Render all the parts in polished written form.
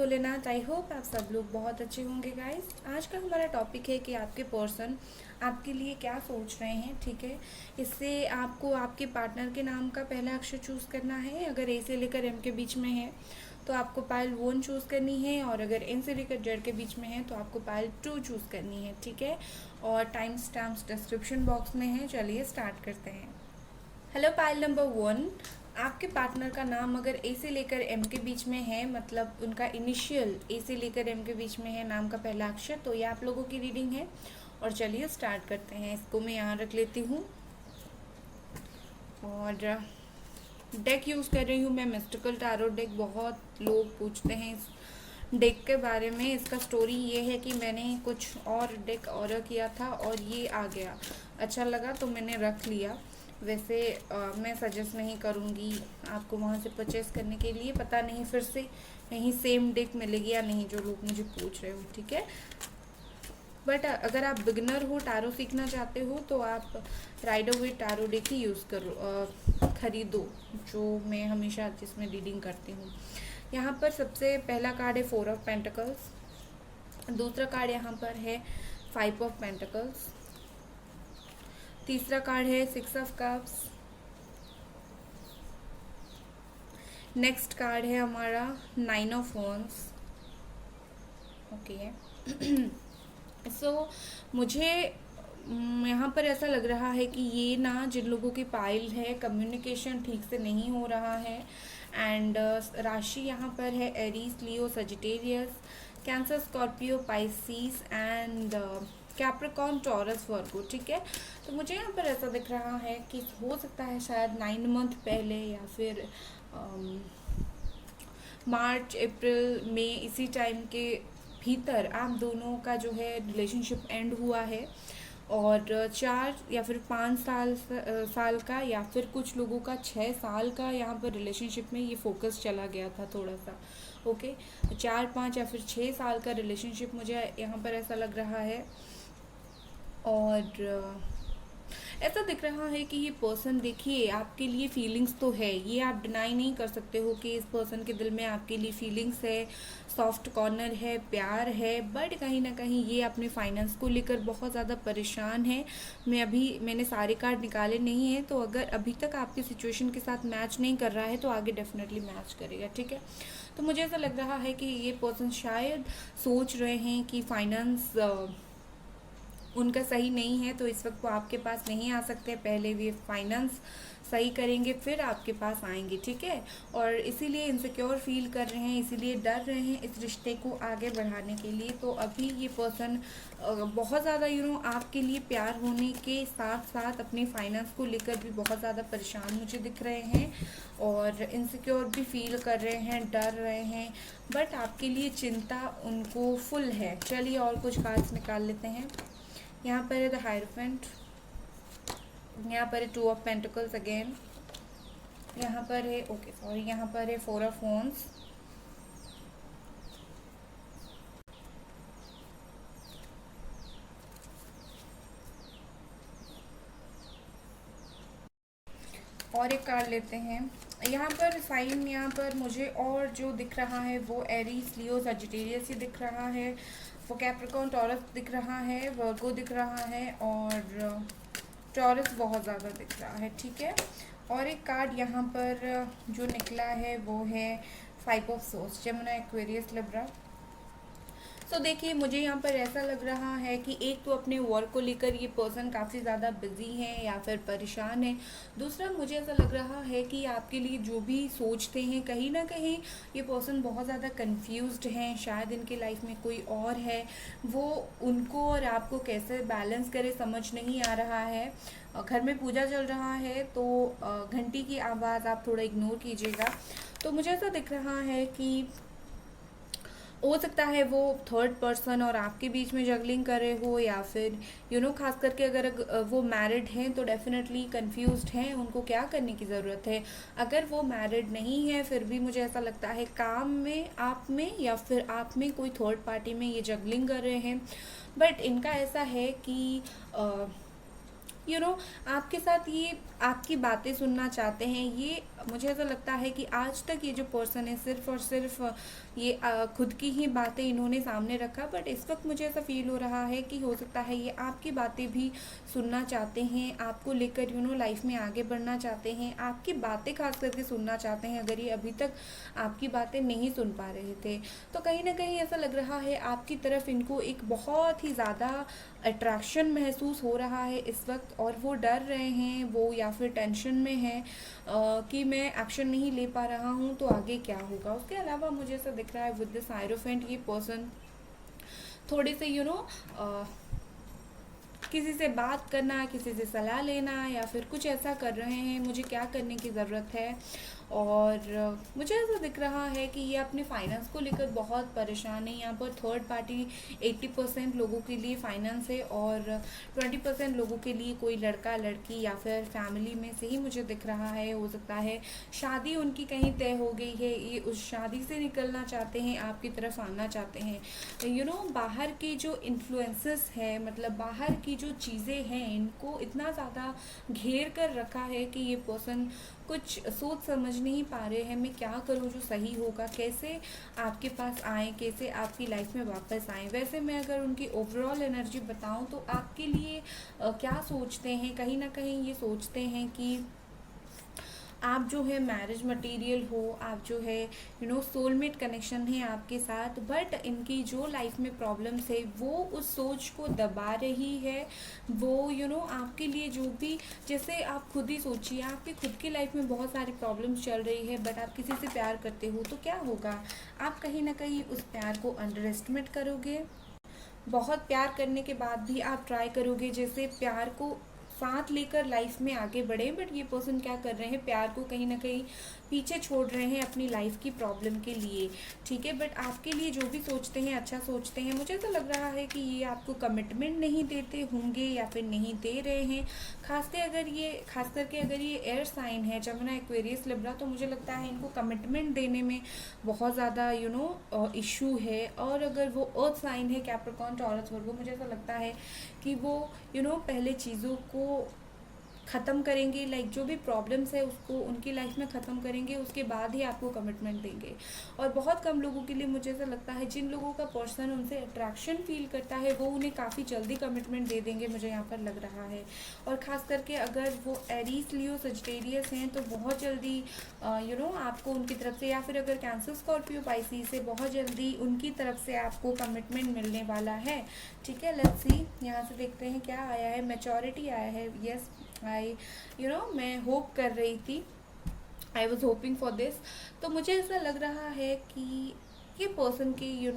Bholenath. I hope आप सब लोग बहुत अच्छे होंगे गाइस। आज का हमारा टॉपिक है कि आपके पर्सन आपके लिए क्या सोच रहे हैं। ठीक है, इससे आपको आपके पार्टनर के नाम का पहला अक्षर चूज़ करना है। अगर ए से लेकर एम के बीच में है तो आपको पायल 1 चूज़ करनी है, और अगर एन से लेकर जेड के बीच में है तो आपको पायल 2 चूज़ करनी है। ठीक है, और टाइम स्टैम्प्स डिस्क्रिप्शन बॉक्स में है। चलिए स्टार्ट करते हैं। हेलो पाइल नंबर 1, आपके पार्टनर का नाम अगर ए से लेकर एम के बीच में है, मतलब उनका इनिशियल ए से लेकर एम के बीच में है, नाम का पहला अक्षर, तो ये आप लोगों की रीडिंग है। और चलिए स्टार्ट करते हैं। इसको मैं यहाँ रख लेती हूँ और डेक यूज़ कर रही हूँ मैं, मिस्टिकल टैरो डेक। बहुत लोग पूछते हैं इस डेक के बारे में। इसका स्टोरी ये है कि मैंने कुछ और डेक ऑर्डर किया था और ये आ गया, अच्छा लगा तो मैंने रख लिया। वैसे मैं सजेस्ट नहीं करूँगी आपको वहाँ से परचेस करने के लिए। पता नहीं फिर से यहीं सेम डेक मिलेगी या नहीं, जो लोग मुझे पूछ रहे हो। ठीक है, बट अगर आप बिगनर हो, टैरो सीखना चाहते हो, तो आप राइडर विद टैरो डेक ही यूज़ करो, खरीदो, जो मैं हमेशा जिसमें रीडिंग करती हूँ। यहाँ पर सबसे पहला कार्ड है 4 ऑफ पेंटिकल्स। दूसरा कार्ड यहाँ पर है 5 ऑफ पेंटिकल्स। तीसरा कार्ड है 6 ऑफ कप्स। नेक्स्ट कार्ड है हमारा 9 ऑफ वॉन्ड्स। ओके सो मुझे यहाँ पर ऐसा लग रहा है कि ये ना, जिन लोगों की पाइल है, कम्युनिकेशन ठीक से नहीं हो रहा है। एंड राशि यहाँ पर है Aries, Leo, Sagittarius, Cancer, Scorpio, Pisces and Capricorn, Taurus, Virgo. ठीक है, तो मुझे यहाँ पर ऐसा दिख रहा है कि हो सकता है शायद 9 मंथ पहले या फिर मार्च, अप्रैल, मई, इसी टाइम के भीतर आप दोनों का जो है रिलेशनशिप एंड हुआ है। और 4 या फिर 5 साल का, या फिर कुछ लोगों का 6 साल का यहाँ पर रिलेशनशिप में ये फोकस चला गया था थोड़ा सा। ओके, 4, 5 या फिर 6 साल का रिलेशनशिप मुझे यहाँ पर ऐसा लग रहा है। और ऐसा दिख रहा है कि ये पर्सन, देखिए, आपके लिए फीलिंग्स तो है, ये आप डिनाई नहीं कर सकते हो कि इस पर्सन के दिल में आपके लिए फीलिंग्स है, सॉफ्ट कॉर्नर है, प्यार है। बट कहीं ना कहीं ये अपने फाइनेंस को लेकर बहुत ज़्यादा परेशान है। मैंने सारे कार्ड निकाले नहीं हैं, तो अगर अभी तक आपकी सिचुएशन के साथ मैच नहीं कर रहा है तो आगे डेफिनेटली मैच करेगा। ठीक है, तो मुझे ऐसा लग रहा है कि ये पर्सन शायद सोच रहे हैं कि फाइनेंस उनका सही नहीं है, तो इस वक्त वो आपके पास नहीं आ सकते। पहले वे फाइनेंस सही करेंगे फिर आपके पास आएंगे। ठीक है, और इसीलिए इनसिक्योर फील कर रहे हैं, इसीलिए डर रहे हैं इस रिश्ते को आगे बढ़ाने के लिए। तो अभी ये पर्सन बहुत ज़्यादा आपके लिए प्यार होने के साथ साथ अपनी फाइनेंस को लेकर भी बहुत ज़्यादा परेशान मुझे दिख रहे हैं, और इनसिक्योर भी फील कर रहे हैं, डर रहे हैं। बट आपके लिए चिंता उनको फुल है। चलिए और कुछ कार्ड्स निकाल लेते हैं। यहाँ पर है द हायरफेंट, यहाँ पर है 2 ऑफ पेंटिकल्स अगेन, यहाँ पर है यहाँ पर है 4 ऑफ वॉन्ड्स, और एक कार्ड लेते हैं। यहाँ पर साइन, यहाँ पर मुझे और जो दिख रहा है वो एरीज, लियो, सजिटेरियस ही दिख रहा है, वो कैप्रिकॉर्न, टॉरस दिख रहा है, वर्गो दिख रहा है, और टॉरस बहुत ज़्यादा दिख रहा है। ठीक है, और एक कार्ड यहाँ पर जो निकला है वो है 5 of source, Gemini, Aquarius, Libra. तो देखिए, मुझे यहाँ पर ऐसा लग रहा है कि एक तो अपने वर्क को लेकर ये पर्सन काफ़ी ज़्यादा बिजी है या फिर परेशान है। दूसरा, मुझे ऐसा लग रहा है कि आपके लिए जो भी सोचते हैं, कहीं ना कहीं ये पर्सन बहुत ज़्यादा कंफ्यूज्ड हैं। शायद इनके लाइफ में कोई और है, वो उनको और आपको कैसे बैलेंस करे समझ नहीं आ रहा है। घर में पूजा चल रहा है, तो घंटी की आवाज़ आप थोड़ा इग्नोर कीजिएगा। तो मुझे ऐसा दिख रहा है कि हो सकता है वो थर्ड पर्सन और आपके बीच में जगलिंग कर रहे हो, या फिर खास करके अगर वो मैरिड हैं तो डेफिनेटली कंफ्यूज्ड हैं, उनको क्या करने की ज़रूरत है। अगर वो मैरिड नहीं है फिर भी मुझे ऐसा लगता है काम में आप में या फिर आप में कोई थर्ड पार्टी में ये जगलिंग कर रहे हैं। बट इनका ऐसा है कि आपके साथ ये आपकी बातें सुनना चाहते हैं। ये मुझे ऐसा लगता है कि आज तक ये जो पर्सन है सिर्फ और सिर्फ ये खुद की ही बातें इन्होंने सामने रखा, बट इस वक्त मुझे ऐसा फील हो रहा है कि हो सकता है ये आपकी बातें भी सुनना चाहते हैं, आपको लेकर लाइफ में आगे बढ़ना चाहते हैं, आपकी बातें खास करके सुनना चाहते हैं। अगर ये अभी तक आपकी बातें नहीं सुन पा रहे थे तो कहीं ना कहीं ऐसा लग रहा है आपकी तरफ इनको एक बहुत ही ज़्यादा अट्रैक्शन महसूस हो रहा है इस वक्त, और वो डर रहे हैं, वो या फिर टेंशन में हैं कि मैं एक्शन नहीं ले पा रहा हूँ तो आगे क्या होगा। उसके अलावा मुझे ऐसा दिख रहा है विद दिस हायरोफेंट ये पर्सन थोड़े से किसी से बात करना, किसी से सलाह लेना या फिर कुछ ऐसा कर रहे हैं, मुझे क्या करने की ज़रूरत है। और मुझे ऐसा दिख रहा है कि ये अपने फाइनेंस को लेकर बहुत परेशान है। यहाँ पर थर्ड पार्टी 80% लोगों के लिए फाइनेंस है और 20% लोगों के लिए कोई लड़का लड़की या फिर फैमिली में से ही मुझे दिख रहा है। हो सकता है शादी उनकी कहीं तय हो गई है, ये उस शादी से निकलना चाहते हैं, आपकी तरफ आना चाहते हैं। बाहर के जो इन्फ्लुएंसेस है, मतलब बाहर की जो चीज़ें हैं, इनको इतना ज़्यादा घेर कर रखा है कि ये पर्सन कुछ सोच समझ नहीं पा रहे हैं, मैं क्या करूँ जो सही होगा, कैसे आपके पास आएँ, कैसे आपकी लाइफ में वापस आएँ। वैसे मैं अगर उनकी ओवरऑल एनर्जी बताऊँ तो आपके लिए क्या सोचते हैं, कहीं ना कहीं ये सोचते हैं कि आप जो है मैरिज मटेरियल हो, आप जो है सोलमेट कनेक्शन है आपके साथ, बट इनकी जो लाइफ में प्रॉब्लम्स है वो उस सोच को दबा रही है। वो आपके लिए जो भी, जैसे आप खुद ही सोचिए, आपकी खुद की लाइफ में बहुत सारी प्रॉब्लम्स चल रही है, बट आप किसी से प्यार करते हो तो क्या होगा, आप कहीं ना कहीं उस प्यार को अंडर एस्टिमेट करोगे। बहुत प्यार करने के बाद भी आप ट्राई करोगे जैसे प्यार को साथ लेकर लाइफ में आगे बढ़े, बट ये पर्सन क्या कर रहे हैं, प्यार को कहीं ना कहीं पीछे छोड़ रहे हैं अपनी लाइफ की प्रॉब्लम के लिए। ठीक है, बट आपके लिए जो भी सोचते हैं अच्छा सोचते हैं। मुझे तो लग रहा है कि ये आपको कमिटमेंट नहीं देते होंगे या फिर नहीं दे रहे हैं। खास करके अगर ये एयर साइन है, जमुना एक्वेरियस लिब्रा, तो मुझे लगता है इनको कमिटमेंट देने में बहुत ज़्यादा इशू है। और अगर वो अर्थ साइन है, कैप्रिकॉर्न, टॉरस, वर्गो, मुझे ऐसा लगता है कि वो पहले चीज़ों को ख़त्म करेंगे, लाइक जो भी प्रॉब्लम्स है उसको उनकी लाइफ में ख़त्म करेंगे, उसके बाद ही आपको कमिटमेंट देंगे। और बहुत कम लोगों के लिए मुझे ऐसा लगता है जिन लोगों का पर्सन उनसे अट्रैक्शन फील करता है वो उन्हें काफ़ी जल्दी कमिटमेंट दे देंगे, मुझे यहाँ पर लग रहा है। और ख़ास करके अगर वो एरीज, लियो, सजिटेरियस हैं तो बहुत जल्दी आपको उनकी तरफ से, या फिर अगर कैंसर, स्कॉर्पियो, पाइसी से, बहुत जल्दी उनकी तरफ से आपको कमिटमेंट मिलने वाला है। ठीक है, लेट्स सी, यहाँ से देखते हैं क्या आया है। मैच्योरिटी आया है, यस आई मैं होप कर रही थी, I was hoping for this. तो मुझे ऐसा लग रहा है कि ये पर्सन की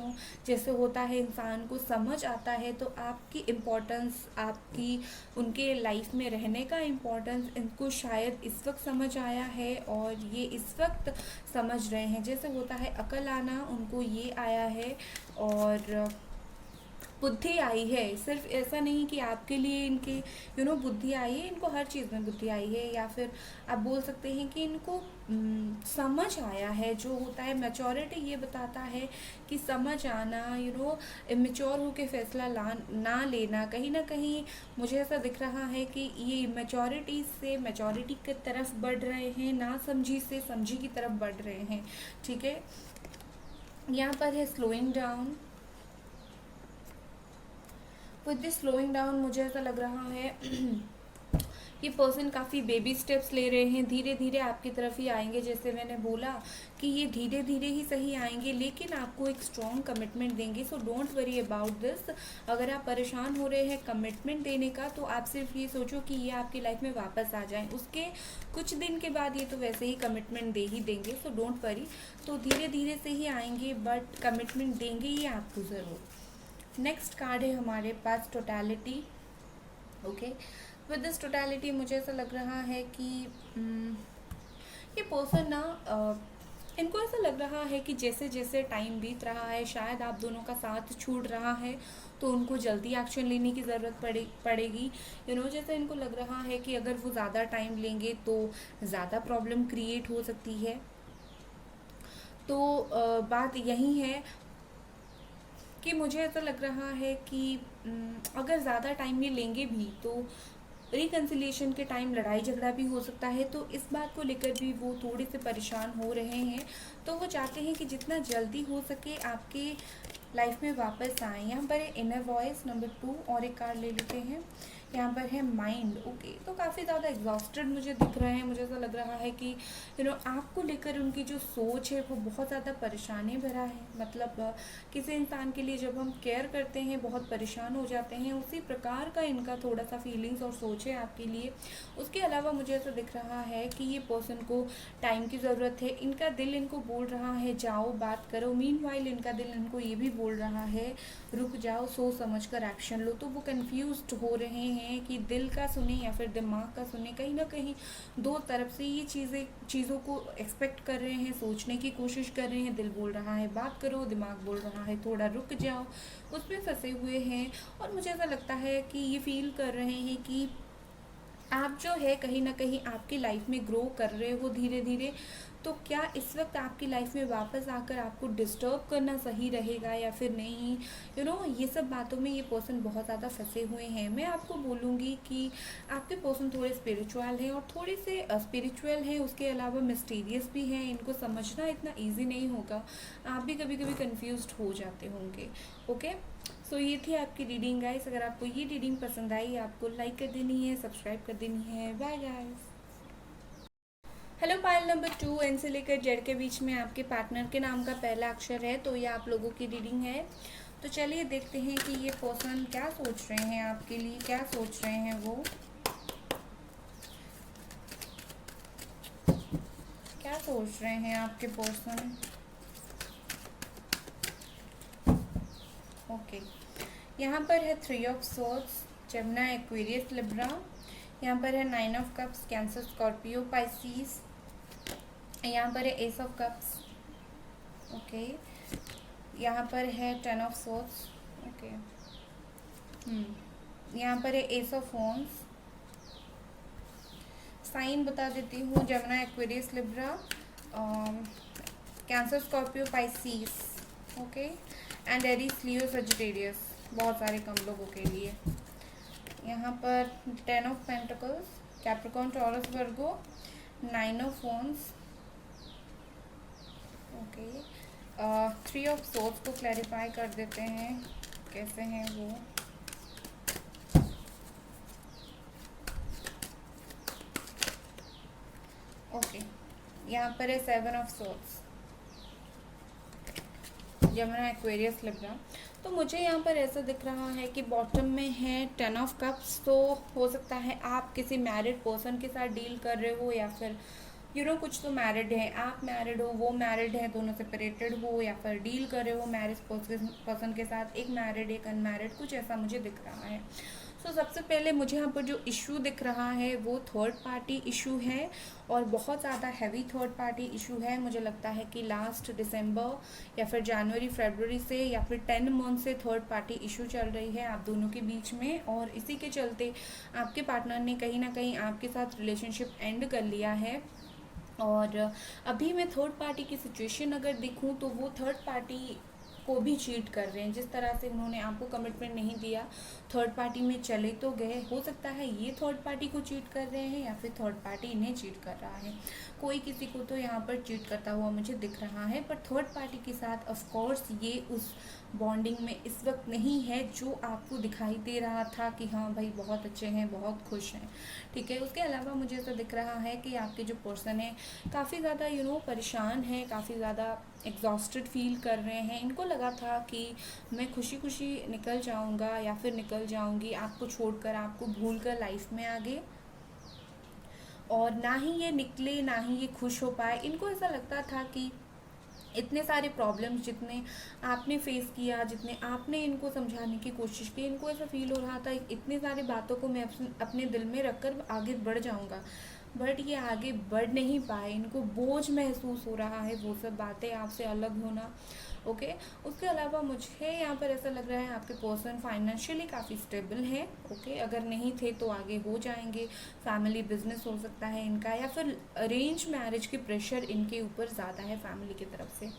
जैसे होता है इंसान को समझ आता है, तो आपकी इम्पोर्टेंस, आपकी उनके लाइफ में रहने का इम्पोर्टेंस इनको शायद इस वक्त समझ आया है और ये इस वक्त समझ रहे हैं। जैसे होता है अकल आना, उनको ये आया है और बुद्धि आई है। सिर्फ ऐसा नहीं कि आपके लिए इनकी बुद्धि आई है, इनको हर चीज़ में बुद्धि आई है, या फिर आप बोल सकते हैं कि इनको समझ आया है। जो होता है मैच्योरिटी, ये बताता है कि समझ आना, इमेच्योर होकर फैसला ना लेना। कहीं ना कहीं मुझे ऐसा दिख रहा है कि ये मैच्योरिटी से मैच्योरिटी की तरफ बढ़ रहे हैं, ना समझी से समझी की तरफ बढ़ रहे हैं। ठीक है, यहाँ पर है slowing down. With this slowing down मुझे ऐसा लग रहा है ये पर्सन काफ़ी बेबी स्टेप्स ले रहे हैं, धीरे धीरे आपकी तरफ ही आएंगे। जैसे मैंने बोला कि ये धीरे धीरे ही सही आएंगे, लेकिन आपको एक स्ट्रॉन्ग कमिटमेंट देंगे। So don't worry about this. अगर आप परेशान हो रहे हैं कमिटमेंट देने का, तो आप सिर्फ ये सोचो कि ये आपकी लाइफ में वापस आ जाएं। उसके कुछ दिन के बाद ये तो वैसे ही कमिटमेंट दे ही देंगे, सो डोंट वरी। तो धीरे धीरे से ही आएंगे, बट कमिटमेंट देंगे ही आपको ज़रूर। नेक्स्ट कार्ड है हमारे पास totality. Okay, with this totality मुझे ऐसा लग रहा है कि ये पर्सन ना इनको ऐसा लग रहा है कि जैसे जैसे टाइम बीत रहा है, शायद आप दोनों का साथ छूट रहा है, तो उनको जल्दी एक्शन लेने की ज़रूरत पड़ेगी। जैसे इनको लग रहा है कि अगर वो ज़्यादा टाइम लेंगे तो ज़्यादा प्रॉब्लम क्रिएट हो सकती है। तो बात यही है कि मुझे ऐसा लग रहा है कि अगर ज़्यादा टाइम ये लेंगे भी तो रिकन्सिलिएशन के टाइम लड़ाई झगड़ा भी हो सकता है, तो इस बात को लेकर भी वो थोड़े से परेशान हो रहे हैं। तो वो चाहते हैं कि जितना जल्दी हो सके आपके लाइफ में वापस आए। यहाँ पर है इनर वॉइस नंबर 2, और एक कार्ड ले लेते हैं। यहाँ पर है माइंड। ओके, तो काफ़ी ज़्यादा एग्जॉस्टेड मुझे दिख रहे हैं। मुझे ऐसा लग रहा है कि आपको लेकर उनकी जो सोच है वो बहुत ज़्यादा परेशानी भरा है। मतलब किसी इंसान के लिए जब हम केयर करते हैं बहुत परेशान हो जाते हैं, उसी प्रकार का इनका थोड़ा सा फीलिंग्स और सोच है आपके लिए। उसके अलावा मुझे ऐसा दिख रहा है कि ये पर्सन को टाइम की ज़रूरत है। इनका दिल इनको बोल रहा है जाओ बात करो, मीनवाइल इनका दिल इनको ये भी बोल रहा है रुक जाओ, सोच समझ कर एक्शन लो। तो वो कंफ्यूज्ड हो रहे हैं कि दिल का सुने या फिर दिमाग का सुने। कहीं ना कहीं दो तरफ से ये चीज़ों को एक्सपेक्ट कर रहे हैं, सोचने की कोशिश कर रहे हैं। दिल बोल रहा है बात करो, दिमाग बोल रहा है थोड़ा रुक जाओ, उसमें फंसे हुए हैं। और मुझे ऐसा लगता है कि ये फील कर रहे हैं कि आप जो है कहीं ना कहीं आपकी लाइफ में ग्रो कर रहे हो धीरे धीरे। तो क्या इस वक्त आपकी लाइफ में वापस आकर आपको डिस्टर्ब करना सही रहेगा या फिर नहीं? ये सब बातों में ये पर्सन बहुत ज़्यादा फंसे हुए हैं। मैं आपको बोलूँगी कि आपके पर्सन थोड़े स्पिरिचुअल हैं और थोड़े से स्पिरिचुअल हैं, उसके अलावा मिस्टीरियस भी हैं। इनको समझना इतना ईजी नहीं होगा, आप भी कभी कभी कन्फ्यूज हो जाते होंगे। ओके, सो ये थी आपकी रीडिंग गाइस। अगर आपको ये रीडिंग पसंद आई, आपको लाइक कर देनी है, सब्सक्राइब कर देनी है। Bye guys. Hello, Payal number 2, N से लेकर जेड के बीच में आपके पार्टनर के नाम का पहला अक्षर है, तो ये आप लोगों की रीडिंग है। तो चलिए देखते हैं कि ये पर्सन क्या सोच रहे हैं आपके लिए, क्या सोच रहे हैं वो, क्या सोच रहे हैं आपके पर्सन। ओके, यहाँ पर है 3 of swords, Gemini, Aquarius, Libra. यहाँ पर है 9 of cups, cancer, Scorpio, Pisces. यहाँ पर है एस ऑफ कप्स। ओके, यहाँ पर है 10 ऑफ सोर्ड्स। ओके, यहाँ पर है एस ऑफ वॉन्ड्स। साइन बता देती हूँ, Gemini, Aquarius, Libra, cancer, Scorpio, Pisces. Okay, and Aries, Leo, Sagittarius. बहुत सारे कम लोगों के लिए। यहाँ पर 10 of pentacles, Capricorn, Taurus, Virgo, 9 of wands. Okay, 3 of swords को क्लैरिफाई कर देते हैं कैसे हैं वो। ओके, यहाँ पर है 7 of swords, Gemini, Aquarius, Libra. तो मुझे यहाँ पर ऐसा दिख रहा है कि बॉटम में है 10 ऑफ कप्स। तो हो सकता है आप किसी मैरिड पर्सन के साथ डील कर रहे हो, या फिर कुछ तो मैरिड है, आप मैरिड हो, वो मैरिड है, दोनों सेपरेटेड हो, या फिर डील कर रहे हो मैरिज पर्सन के साथ, एक मैरिड एक अनमैरिड, कुछ ऐसा मुझे दिख रहा है। सो सबसे पहले मुझे यहाँ पर जो इशू दिख रहा है वो थर्ड पार्टी इशू है, और बहुत ज़्यादा हैवी थर्ड पार्टी इशू है। मुझे लगता है कि लास्ट दिसंबर या फिर जनवरी फरवरी से या फिर 10 मंथ से थर्ड पार्टी इशू चल रही है आप दोनों के बीच में, और इसी के चलते आपके पार्टनर ने कहीं ना कहीं आपके साथ रिलेशनशिप एंड कर लिया है। और अभी मैं थर्ड पार्टी की सिचुएशन अगर देखूं तो वो थर्ड पार्टी को भी चीट कर रहे हैं। जिस तरह से उन्होंने आपको कमिटमेंट नहीं दिया, थर्ड पार्टी में चले तो गए, हो सकता है ये थर्ड पार्टी को चीट कर रहे हैं या फिर थर्ड पार्टी इन्हें चीट कर रहा है। कोई किसी को तो यहाँ पर चीट करता हुआ मुझे दिख रहा है, पर थर्ड पार्टी के साथ ऑफ कोर्स ये उस बॉन्डिंग में इस वक्त नहीं है जो आपको दिखाई दे रहा था कि हाँ भाई बहुत अच्छे हैं, बहुत खुश हैं। ठीक है, उसके अलावा मुझे ऐसा दिख रहा है कि आपके जो पर्सन है काफ़ी ज़्यादा परेशान है, काफ़ी ज़्यादा एग्जॉस्टेड फील कर रहे हैं। इनको लगा था कि मैं खुशी खुशी निकल जाऊंगा या फिर निकल जाऊंगी आपको छोड़कर, आपको भूल कर लाइफ में आगे, और ना ही ये निकले ना ही ये खुश हो पाए। इनको ऐसा लगता था कि इतने सारे प्रॉब्लम्स जितने आपने फेस किया, जितने आपने इनको समझाने की कोशिश की, इनको ऐसा फील हो रहा था इतनी सारी बातों को मैं अपने दिल में रखकर आगे बढ़ जाऊंगा, बट ये आगे बढ़ नहीं पाए। इनको बोझ महसूस हो रहा है वो सब बातें, आपसे अलग होना। ओके, उसके अलावा मुझे यहाँ पर ऐसा लग रहा है आपके पर्सन फाइनेंशियली काफ़ी स्टेबल है। ओके, अगर नहीं थे तो आगे हो जाएंगे। फैमिली बिजनेस हो सकता है इनका, या फिर अरेंज मैरिज की प्रेशर इनके ऊपर ज़्यादा है फैमिली की तरफ से।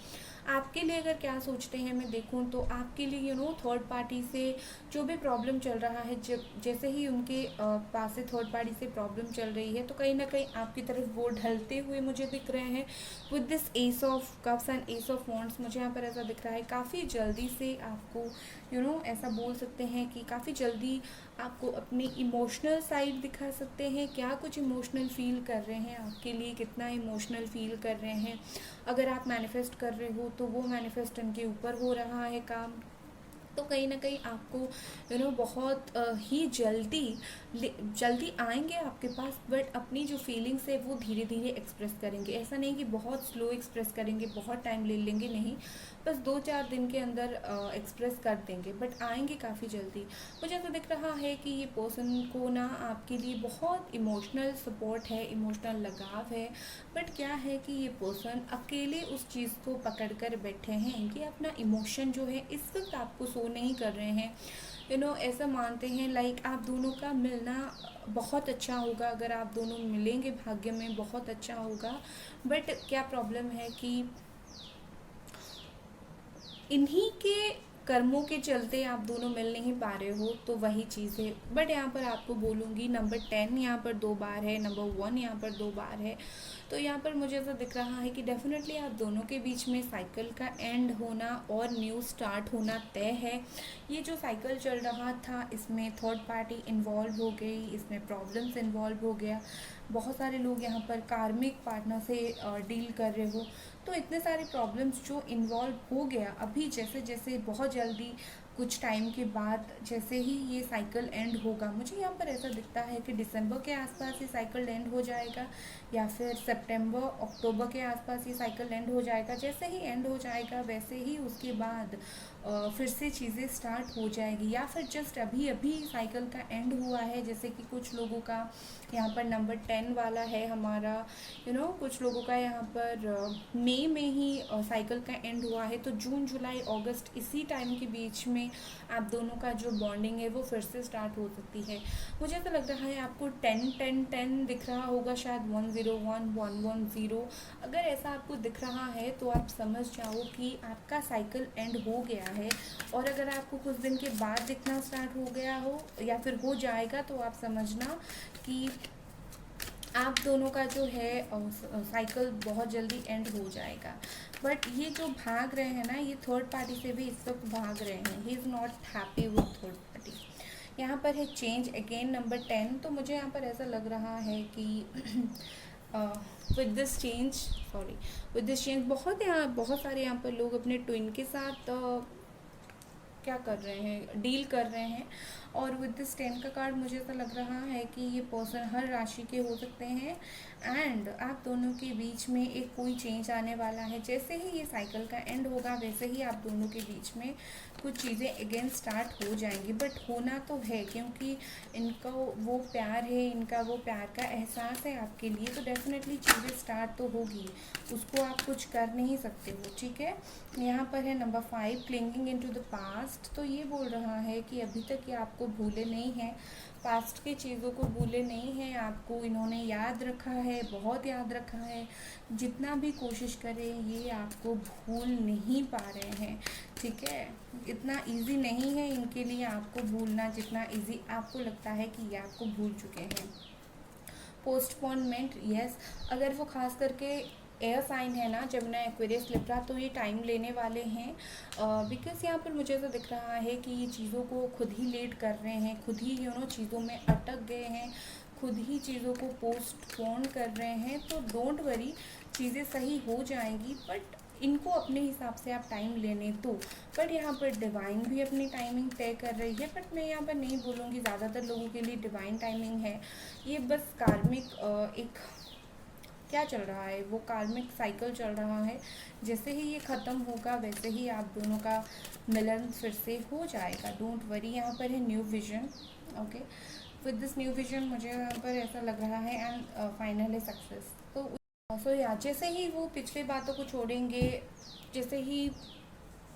आपके लिए अगर क्या सोचते हैं मैं देखूं तो आपके लिए थर्ड पार्टी से जो भी प्रॉब्लम चल रहा है, जब जैसे ही उनके पास से थर्ड पार्टी से प्रॉब्लम चल रही है तो कहीं ना कहीं आपकी तरफ वो ढलते हुए मुझे दिख रहे हैं। With this S of cups and S of wands मुझे यहाँ पर ऐसा दिख रहा है काफ़ी जल्दी से आपको ऐसा बोल सकते हैं कि काफ़ी जल्दी आपको अपनी इमोशनल साइड दिखा सकते हैं। क्या कुछ इमोशनल फील कर रहे हैं, आपके लिए कितना इमोशनल फील कर रहे हैं। अगर आप मैनिफेस्ट कर रहे हो तो वो मैनिफेस्ट उनके ऊपर हो रहा है काम। तो कहीं ना कहीं आपको बहुत ही जल्दी आएंगे आपके पास, बट अपनी जो फीलिंग्स है वो धीरे धीरे एक्सप्रेस करेंगे। ऐसा नहीं कि बहुत स्लो एक्सप्रेस करेंगे, बहुत टाइम ले लेंगे, नहीं, बस 2-4 दिन के अंदर एक्सप्रेस कर देंगे, बट आएंगे काफ़ी जल्दी। मुझे ऐसा दिख रहा है कि ये पर्सन को ना आपके लिए बहुत इमोशनल सपोर्ट है, इमोशनल लगाव है, बट क्या है कि ये पर्सन अकेले उस चीज़ को पकड़ कर बैठे हैं कि अपना इमोशन जो है इस वक्त आपको शो नहीं कर रहे हैं। ऐसा मानते हैं लाइक आप दोनों का मिलना बहुत अच्छा होगा, अगर आप दोनों मिलेंगे भाग्य में बहुत अच्छा होगा। बट क्या प्रॉब्लम है कि इन्हीं के कर्मों के चलते आप दोनों मिल नहीं पा रहे हो, तो वही चीज़ है। बट यहाँ पर आपको बोलूँगी नंबर 10 यहाँ पर 2 बार है, नंबर 1 यहाँ पर 2 बार है। तो यहाँ पर मुझे ऐसा दिख रहा है कि डेफिनेटली आप दोनों के बीच में साइकिल का एंड होना और न्यू स्टार्ट होना तय है। ये जो साइकिल चल रहा था इसमें थर्ड पार्टी इन्वॉल्व हो गई, इसमें प्रॉब्लम्स इन्वॉल्व हो गया। बहुत सारे लोग यहाँ पर कार्मिक पार्टनर से डील कर रहे हो, तो इतने सारे प्रॉब्लम्स जो इन्वॉल्व हो गया अभी, जैसे जैसे बहुत जल्दी कुछ टाइम के बाद जैसे ही ये साइकिल एंड होगा, मुझे यहाँ पर ऐसा दिखता है कि दिसंबर के आसपास ये साइकिल एंड हो जाएगा, या फिर सितंबर अक्टूबर के आसपास ये साइकिल एंड हो जाएगा। जैसे ही एंड हो जाएगा वैसे ही उसके बाद फिर से चीज़ें स्टार्ट हो जाएगी, या फिर जस्ट अभी अभी साइकिल का एंड हुआ है। जैसे कि कुछ लोगों का यहाँ पर नंबर 10 वाला है हमारा, कुछ लोगों का यहाँ पर मई में ही साइकिल का एंड हुआ है, तो जून जुलाई अगस्त इसी टाइम के बीच में आप दोनों का जो बॉन्डिंग है वो फिर से स्टार्ट हो सकती है। मुझे तो लग रहा है आपको 10-10-10 दिख रहा होगा, शायद 101-110। अगर ऐसा आपको दिख रहा है तो आप समझ जाओ कि आपका साइकिल एंड हो गया है। और अगर आपको कुछ दिन के बाद दिखना स्टार्ट हो गया हो या फिर हो जाएगा, तो आप समझना कि आप दोनों का जो है साइकिल बहुत जल्दी एंड हो जाएगा। बट ये जो भाग रहे हैं ना, ये थर्ड पार्टी से भी इस वक्त भाग रहे हैं। He is not happy with third party. यहाँ पर है चेंज अगेन नंबर 10। तो मुझे यहाँ पर ऐसा लग रहा है कि विद दिस चेंज बहुत सारे यहाँ पर लोग अपने ट्विन के साथ क्या कर रहे हैं, डील कर रहे हैं। और विद दिस 10 का कार्ड मुझे ऐसा लग रहा है कि ये पर्सन हर राशि के हो सकते हैं, एंड आप दोनों के बीच में एक कोई चेंज आने वाला है। जैसे ही ये साइकिल का एंड होगा वैसे ही आप दोनों के बीच में कुछ चीज़ें अगेन स्टार्ट हो जाएंगी। बट होना तो है, क्योंकि इनका वो प्यार है, इनका वो प्यार का एहसास है आपके लिए, तो डेफिनेटली चीज़ें स्टार्ट तो होगी, उसको आप कुछ कर नहीं सकते हो, ठीक है। यहाँ पर है number 5 clinging into the past. तो ये बोल रहा है कि अभी तक ये आपको भूले नहीं हैं, पास्ट की चीज़ों को भूले नहीं हैं, आपको इन्होंने याद रखा है, बहुत याद रखा है। जितना भी कोशिश करें ये आपको भूल नहीं पा रहे हैं, ठीक है। इतना इजी नहीं है इनके लिए आपको भूलना जितना इजी आपको लगता है कि ये आपको भूल चुके हैं। पोस्टपोनमेंट, यस, अगर वो खास करके एयर साइन है ना, जमुना एक्वेरियस लिब्रा, तो ये टाइम लेने वाले हैं। बिकॉज यहाँ पर मुझे ऐसा दिख रहा है कि ये चीज़ों को खुद ही लेट कर रहे हैं, खुद ही चीज़ों में अटक गए हैं, खुद ही चीज़ों को पोस्टपोन कर रहे हैं। तो डोंट वरी, चीज़ें सही हो जाएंगी, बट इनको अपने हिसाब से आप टाइम लेने दो। बट यहाँ पर डिवाइन भी अपनी टाइमिंग तय कर रही है, बट मैं यहाँ पर नहीं बोलूँगी ज़्यादातर लोगों के लिए डिवाइन टाइमिंग है। ये बस कार्मिक एक क्या चल रहा है, वो कार्मिक साइकिल चल रहा है। जैसे ही ये ख़त्म होगा वैसे ही आप दोनों का मिलन फिर से हो जाएगा, डोंट वरी। यहाँ पर है new vision, okay. With this new vision मुझे यहाँ पर ऐसा लग रहा है एंड फाइनली सक्सेस। तो या जैसे ही वो पिछले बातों को छोड़ेंगे, जैसे ही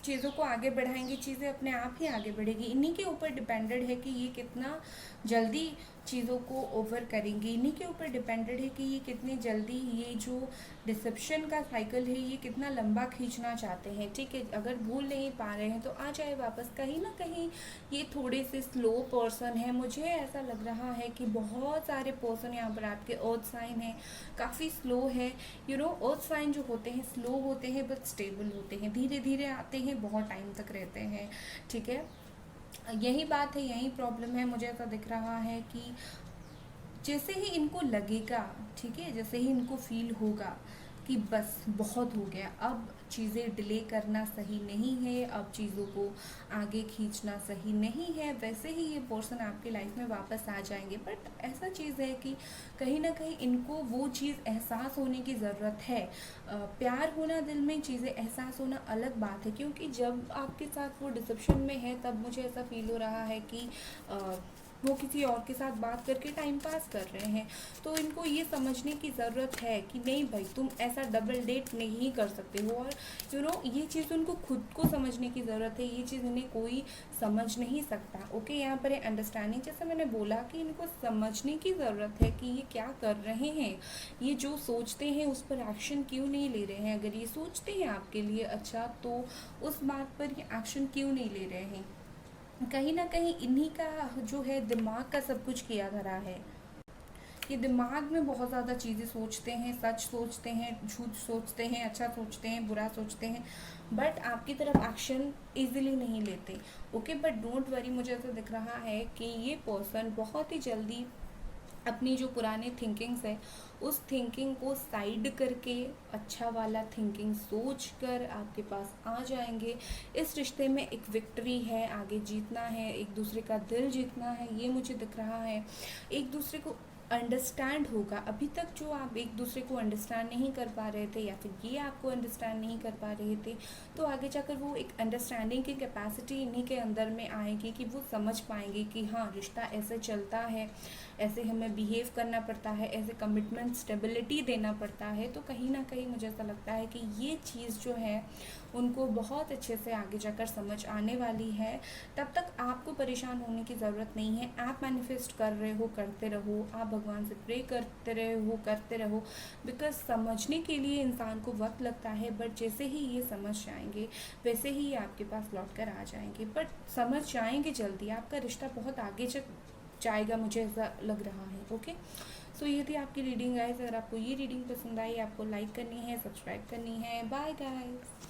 चीज़ों को आगे बढ़ाएंगे, चीज़ें अपने आप ही आगे बढ़ेगी। इन्हीं के ऊपर डिपेंडेड है कि ये कितना जल्दी चीज़ों को ओवर करेंगे। इन्हीं के ऊपर डिपेंडेड है कि ये कितनी जल्दी ये जो डिसेप्शन का साइकिल है ये कितना लंबा खींचना चाहते हैं। ठीक है, अगर भूल नहीं पा रहे हैं तो आ जाए वापस। कहीं ना कहीं ये थोड़े से स्लो पर्सन है, मुझे ऐसा लग रहा है कि बहुत सारे पर्सन यहाँ पर आपके अर्थ साइन है, काफ़ी स्लो है। अर्थ साइन जो होते हैं स्लो होते हैं बट स्टेबल होते हैं, धीरे धीरे आते हैं, बहुत टाइम तक रहते हैं। ठीक है, यही बात है, यही प्रॉब्लम है। मुझे ऐसा दिख रहा है कि जैसे ही इनको लगेगा, ठीक है, जैसे ही इनको फील होगा कि बस बहुत हो गया, अब चीज़ें डिले करना सही नहीं है, अब चीज़ों को आगे खींचना सही नहीं है, वैसे ही ये पर्सन आपकी लाइफ में वापस आ जाएंगे। बट ऐसा चीज़ है कि कहीं ना कहीं इनको वो चीज़ एहसास होने की ज़रूरत है। प्यार होना दिल में, चीज़ें एहसास होना अलग बात है, क्योंकि जब आपके साथ वो डिसेप्शन में है तब मुझे ऐसा फील हो रहा है कि वो किसी और के साथ बात करके टाइम पास कर रहे हैं। तो इनको ये समझने की ज़रूरत है कि नहीं भाई, तुम ऐसा डबल डेट नहीं कर सकते हो। और ये चीज़ उनको खुद को समझने की ज़रूरत है, ये चीज़ उन्हें कोई समझ नहीं सकता। ओके, यहाँ पर है अंडरस्टैंडिंग। जैसे मैंने बोला कि इनको समझने की ज़रूरत है कि ये क्या कर रहे हैं, ये जो सोचते हैं उस पर एक्शन क्यों नहीं ले रहे हैं। अगर ये सोचते हैं आपके लिए अच्छा, तो उस बात पर ये एक्शन क्यों नहीं ले रहे हैं। कहीं ना कहीं इन्हीं का जो है दिमाग का सब कुछ किया धरा है। ये दिमाग में बहुत ज़्यादा चीज़ें सोचते हैं, सच सोचते हैं, झूठ सोचते हैं, अच्छा सोचते हैं, बुरा सोचते हैं, बट आपकी तरफ एक्शन इजीली नहीं लेते। ओके, बट डोंट वरी, मुझे ऐसा दिख रहा है कि ये पर्सन बहुत ही जल्दी अपनी जो पुरानी थिंकिंग्स है उस थिंकिंग को साइड करके अच्छा वाला थिंकिंग सोच कर आपके पास आ जाएंगे। इस रिश्ते में एक विक्ट्री है, आगे जीतना है, एक दूसरे का दिल जीतना है, ये मुझे दिख रहा है। एक दूसरे को अंडरस्टैंड होगा। अभी तक जो आप एक दूसरे को अंडरस्टैंड नहीं कर पा रहे थे या फिर ये आपको अंडरस्टैंड नहीं कर पा रहे थे, तो आगे जाकर वो एक अंडरस्टैंडिंग की कैपेसिटी इन्हीं के अंदर में आएगी कि वो समझ पाएंगे कि हाँ, रिश्ता ऐसे चलता है, ऐसे हमें बिहेव करना पड़ता है, ऐसे कमिटमेंट स्टेबिलिटी देना पड़ता है। तो कहीं ना कहीं मुझे ऐसा लगता है कि ये चीज़ जो है उनको बहुत अच्छे से आगे जाकर समझ आने वाली है। तब तक आपको परेशान होने की ज़रूरत नहीं है। आप मैनिफेस्ट कर रहे हो, करते रहो, आप भगवान से प्रे करते रहो, बिकॉज समझने के लिए इंसान को वक्त लगता है, बट जैसे ही ये समझ जाएंगे वैसे ही ये आपके पास लौट कर आ जाएंगे। बट समझ जाएंगे जल्दी, आपका रिश्ता बहुत आगे जाएगा, मुझे ऐसा लग रहा है। ओके, सो ये थी आपकी रीडिंग गाइस। अगर आपको ये रीडिंग पसंद आई, आपको लाइक करनी है, सब्सक्राइब करनी है। Bye guys.